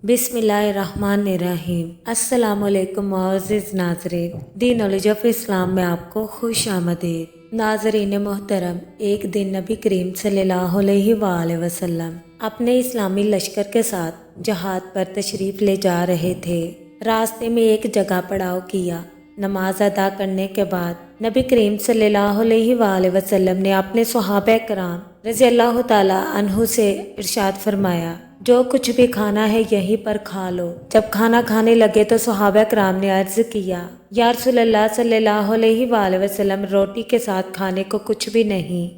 बिस्मिल्लाहिर्रहमानिर्रहीम। अस्सलाम वालेकुम मुअज़्ज़िज़ नाज़रीन, दी नॉलेज ऑफ इस्लाम में आपको खुश आमदीद। नाज़रीन मोहतरम, एक दिन नबी करीम सल्लल्लाहु अलैहि वसल्लम अपने इस्लामी लश्कर के साथ जहाद पर तशरीफ़ ले जा रहे थे। रास्ते में एक जगह पड़ाव किया। नमाज अदा करने के बाद नबी करीम सल्लल्लाहु अलैहि वसल्लम ने अपने सहाबा कराम रज़ी अल्लाह ताला अन्हु से इरशाद फरमाया, जो कुछ भी खाना है यहीं पर खा लो। जब खाना खाने लगे तो सहाबा कराम ने अर्ज किया, या रसूलल्लाह सल्लल्लाहु अलैहि वसल्लम, रोटी के साथ खाने को कुछ भी नहीं।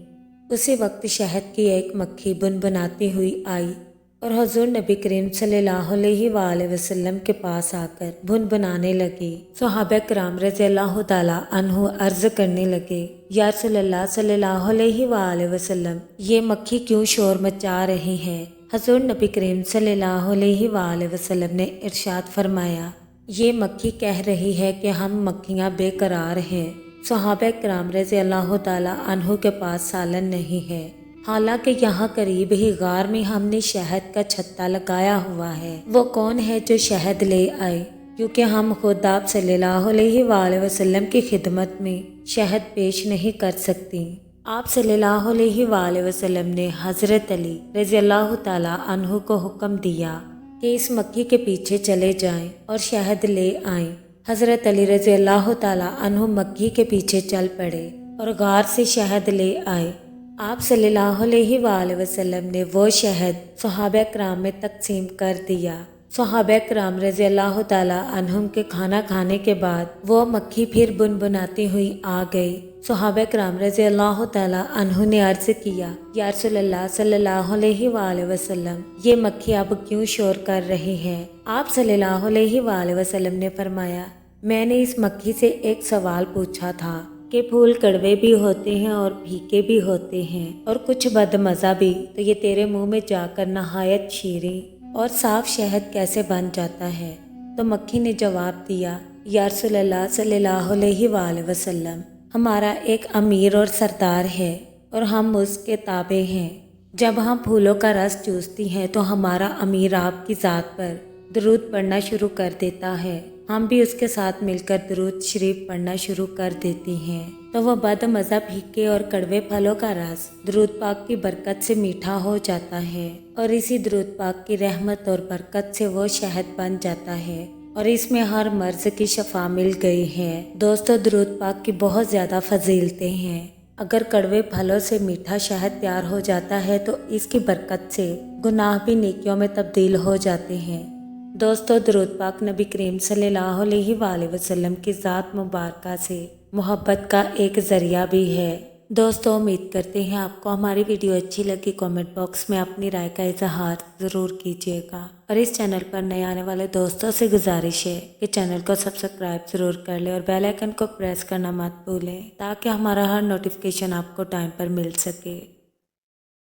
उसी वक्त शहद की एक मक्खी बुनबुनाती हुई आई और हुजूर नबी करीम सल्लल्लाहु अलैहि वसल्लम के पास आकर बुनबुनाने लगी। सहाबा कराम रज़ी अल्लाह ताला अन्हु अर्ज करने लगे, या रसूलल्लाह सल्लल्लाहु अलैहि वसल्लम, ये मक्खी क्यों शोर मचा रही है? हुजूर नबी करीम सल्लल्लाहु अलैहि वसल्लम ने इरशाद फरमाया, ये मक्खी कह रही है कि हम मक्खियाँ बेकरार हैं। सहाबा कराम रज़ी अल्लाह ताला अन्हु के पास सालन नहीं है, हालांकि यहाँ करीब ही गार में हमने शहद का छत्ता लगाया हुआ है। वो कौन है जो शहद ले आए? क्योंकि हम खुद आप सल्लल्लाहु अलैहि वसल्लम की खिदमत में शहद पेश नहीं कर सकती। आप सल्लल्लाहु अलैहि वसल्लम ने हज़रत अली रज़ी अल्लाह ताला अन्हु को हुक्म दिया कि इस मक्खी के पीछे चले जाएं और शहद ले आएं। हज़रत अली रज़ी अल्लाह ताला अन्हु मक्खी के पीछे चल पड़े और गार से शहद ले आए। आप सल्लल्लाहु अलैहि वसल्लम ने वो शहद सहाबा कराम में तकसीम कर दिया। सहाबा कराम रज़ी अल्लाह ताला अन्हुम के खाना खाने के बाद वो मक्खी फिर बुनबुनाती हुई आ गई। सहाबा कराम रज़ी अल्लाह ताला अन्हु ने अर्ज किया, या रसूलल्लाह सल्लल्लाहु अलैहि वसल्लम, ये मक्खी अब क्यों शोर कर रही है? आप सल्लल्लाहु अलैहि वसल्लम ने फरमाया, मैंने इस मक्खी से एक सवाल पूछा था कि फूल कड़वे भी होते हैं और फीके भी होते हैं और कुछ बदमज़ा भी, तो ये तेरे मुंह में जाकर नहायत शीरीं और साफ शहद कैसे बन जाता है? तो मक्खी ने जवाब दिया, या रसूलल्लाह सल्लल्लाहु अलैहि वसल्लम, हमारा एक अमीर और सरदार है और हम उसके ताबे हैं। जब हम फूलों का रस चूसती हैं तो हमारा अमीर आपकी ज़ात पर दरूद पढ़ना शुरू कर देता है। हम भी उसके साथ मिलकर दरूद शरीफ पढ़ना शुरू कर देती हैं, तो वह बदमज़ा फीके और कड़वे फलों का रस दरूद पाक की बरकत से मीठा हो जाता है और इसी दरूद पाक की रहमत और बरकत से वो शहद बन जाता है और इसमें हर मर्ज की शफा मिल गई है। दोस्तों, दरूद पाक की बहुत ज़्यादा फजीलतें हैं। अगर कड़वे फलों से मीठा शहद तैयार हो जाता है तो इसकी बरकत से गुनाह भी नेकियों में तब्दील हो जाते हैं। दोस्तों, दरूद पाक नबी करीम सल्लल्लाहु अलैहि वसल्लम की ज़ात मुबारका से मोहब्बत का एक ज़रिया भी है। दोस्तों, उम्मीद करते हैं आपको हमारी वीडियो अच्छी लगी। कमेंट बॉक्स में अपनी राय का इजहार ज़रूर कीजिएगा और इस चैनल पर नए आने वाले दोस्तों से गुजारिश है कि चैनल को सब्सक्राइब ज़रूर कर लें और बेल आइकन को प्रेस करना मत भूलें ताकि हमारा हर नोटिफिकेशन आपको टाइम पर मिल सके।